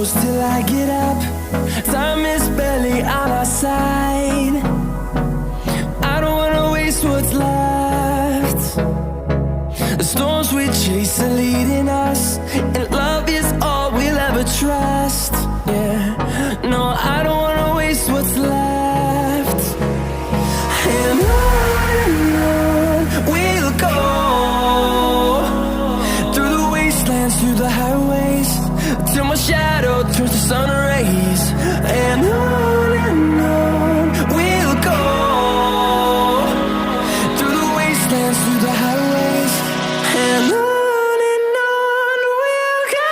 close till I get up. Time is barely on our side. I don't wanna waste what's left. The storms we chase are leading us, and love is all we'll ever trust. Yeah, no, I don't wanna waste what's left. And on we'll go, through the wastelands, through the highways, till my shadow turns to sun rays. And on we'll go, through the wastelands, through the highways, and on we'll go.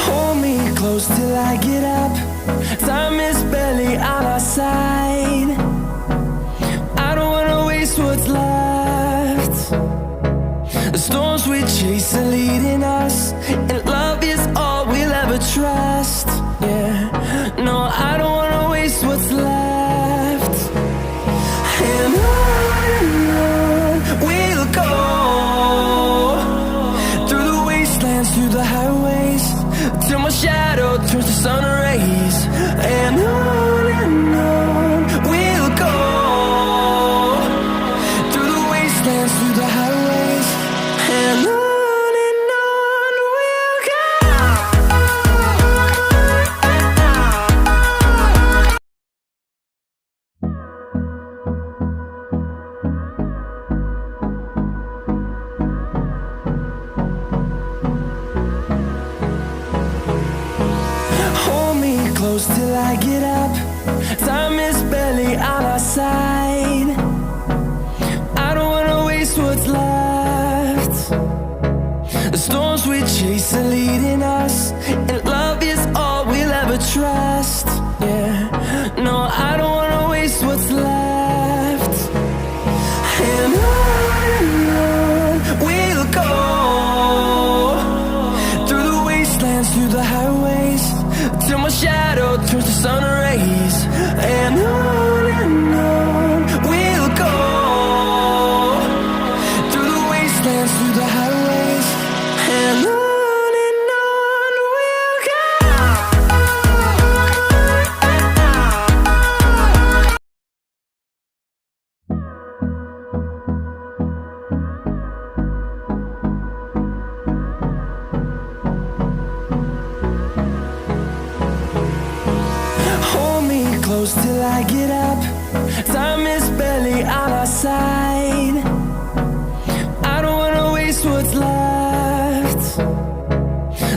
Hold me close till I get up. Time is barely on our side. I don't wanna waste what's left. The storms we chase are leading us, and love is all we'll ever trust. Yeah, no, I don't wanna waste what's left. And on we'll go, through the wastelands, through the highways, till my shadow turns to sun rays. And on we'll go, through the wastelands, through the highways, and on we'll go. Hold me close till I get up. Time is barely on our side. I don't wanna waste what's left. The storms we chase are leading us, and love is all we'll ever trust. Yeah, no, I don't wanna waste what's left. And on we'll go, through the wastelands, through the highways, till my shadow turns to sun rays. And on we'll go, through the wastelands, through the highways, and on we'll go. Hold me close till I get up. Time is barely on our side. I don't wanna waste what's left.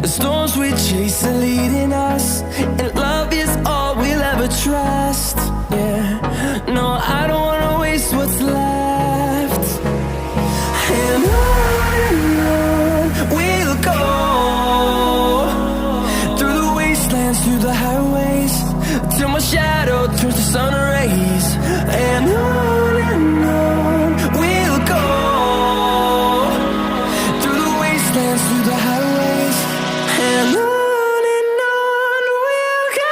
The storms we chase are leading us, and love is all we'll ever trust. Yeah, no, I don't wanna waste what's left. And on we'll go, through the wastelands, through the highways, till my shadow turns to sun rays. And on we'll go, through the wastelands, through the highways, and on we'll go.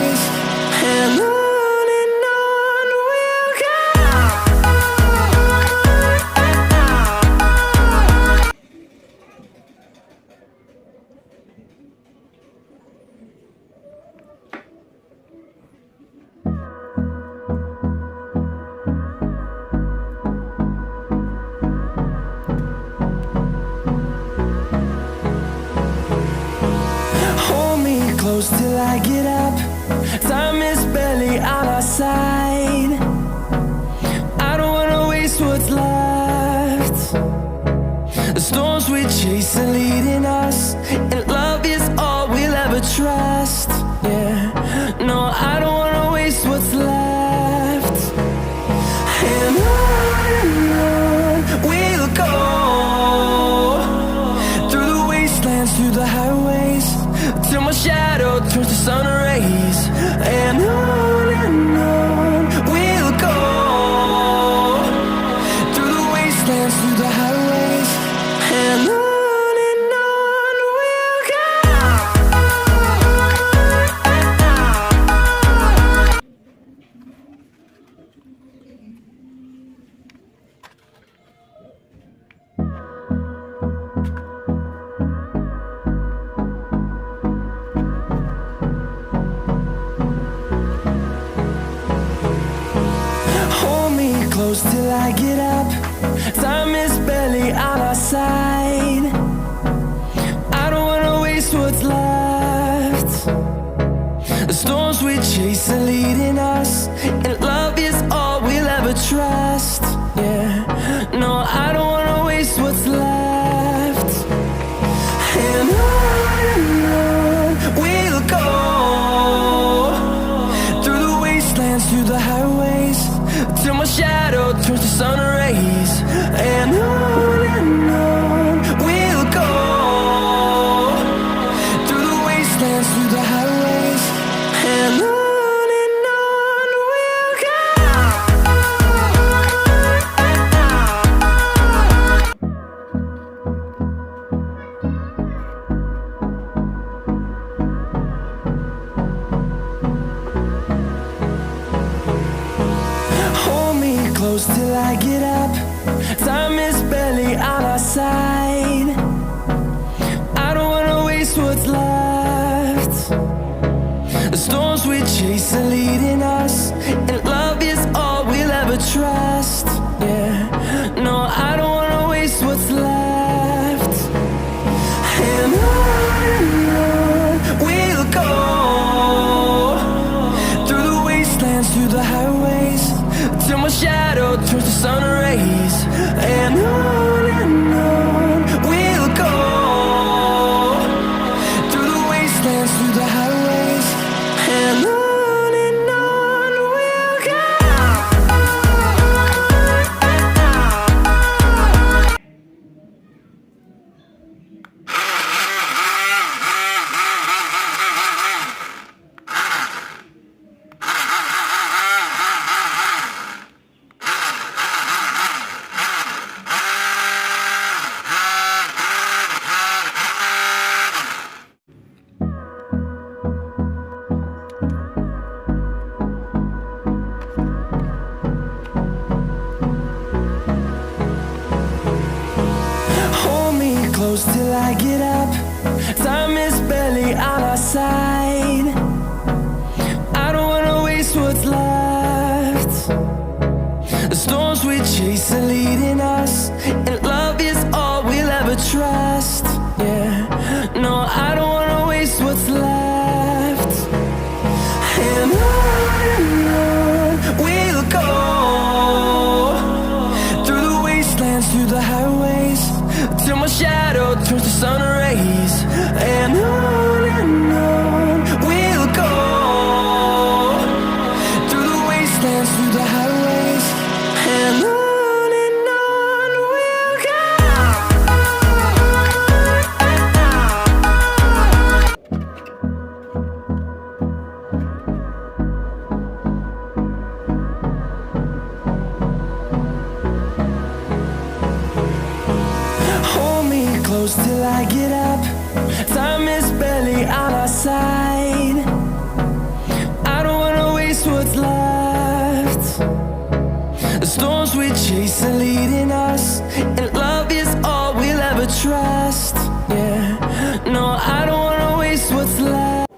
highways, and on we'll go. Hold me close till I get up. Time is barely on our side. I don't wanna waste what's left. The storms we chase are leading us, and love is all we'll ever trust. Yeah, no, I don't wanna waste what's left. And on we'll go, through the wastelands, through the highways, till my shadow turns to sun rays. And on we'll go, through the wastelands, through the highways. close till I get up. Time is barely on our side. I don't wanna waste what's left. The storms we chase are leading us, and love is all we'll ever trust. Yeah, no, I don't wanna waste what's left. And on we'll go, through the wastelands, through the highways, till my shadow turns to sun rays. And on we'll go, through the wastelands, through the highways, and on we'll go. Hold me close till I get up. Time is barely on our side. I don't wanna waste what's left. The storms we chase are leading us, and love is all we'll ever trust. Yeah, no, I don't wanna waste what's left. And on we'll go, through the wastelands, through the highways, till my shadow turns to sun rays. And on we'll go, through the wastelands, through the highways, and on we'll go. Hold me close till I get up. Time is barely on our side. I don't wanna waste what's left. The storms we chase are leading us, and love is all we'll ever trust. Yeah, no, I don't wanna waste what's left. And on we'll go, through the wastelands, through the highways, till my shadow turns to sun rays. And on we'll go, through the wastelands, through the highways, and on we'll go. Hold me close till I get up. Time is barely on our side. I don't wanna waste what's left. The storms we chase are leading us, and love is all we'll ever trust. Yeah, no, I don't wanna waste what's left.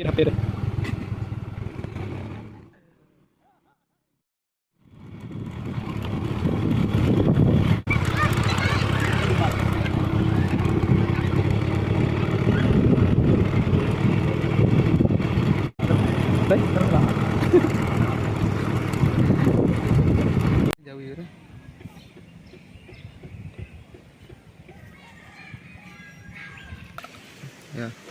Hampir. Jauh ya. Ya.